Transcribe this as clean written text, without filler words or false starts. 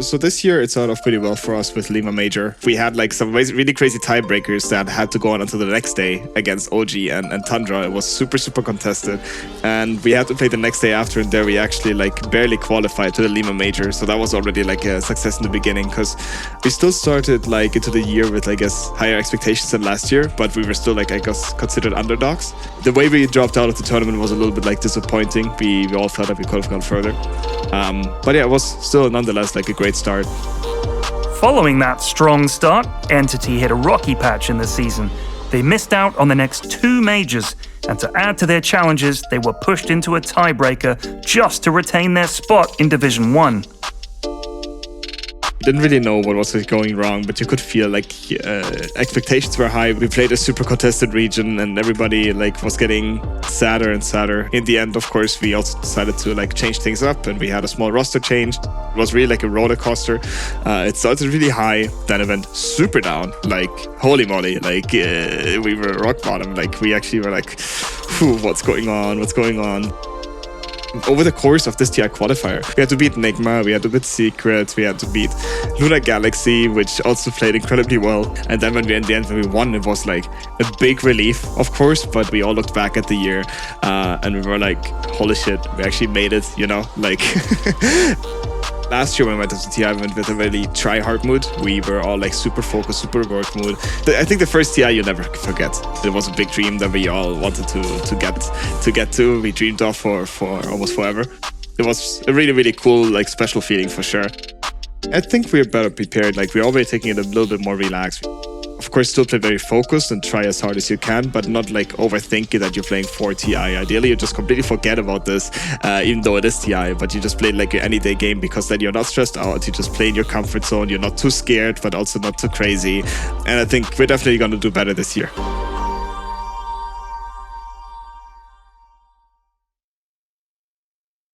So this year it started off pretty well for us with Lima Major. We had like some really crazy tiebreakers that had to go on until the next day against OG and Tundra. It was super contested, and we had to play the next day after, and there we actually like barely qualified to the Lima Major. So that was already like a success in the beginning, because we still started like into the year with, I guess, higher expectations than last year, but we were still like, I guess, considered underdogs. The way we dropped out of the tournament was a little bit like disappointing. We all felt that we could have gone further. But yeah, it was still nonetheless like a great start. Following that strong start, Entity hit a rocky patch in the season. They missed out on the next 2 majors, and to add to their challenges, they were pushed into a tiebreaker just to retain their spot in Division 1. Didn't really know what was going wrong, but you could feel like expectations were high. We played a super contested region, and everybody like was getting sadder and sadder. In the end, of course, we also decided to like change things up, and we had a small roster change. It was really like a roller coaster. It started really high, then it went super down. Like holy moly! Like we were rock bottom. Like we actually were like, what's going on? What's going on? Over the course of this TI qualifier, we had to beat Nigma, we had to beat Secret, we had to beat Luna Galaxy, which also played incredibly well. And then when we won, it was like a big relief, of course, but we all looked back at the year and we were like, holy shit, we actually made it, you know, like... Last year when we went to TI, we went with a really try-hard mood. We were all like super focused, super work mood. I think the first TI you never forget. It was a big dream that we all wanted to get to. We dreamed of for almost forever. It was a really cool, like special feeling for sure. I think we're better prepared. Like we're already taking it a little bit more relaxed. Of course, still play very focused and try as hard as you can, but not like overthink it that you're playing for TI. Ideally, you just completely forget about this, even though it is TI, but you just play like your any-day game, because then you're not stressed out. You just play in your comfort zone. You're not too scared, but also not too crazy. And I think we're definitely going to do better this year.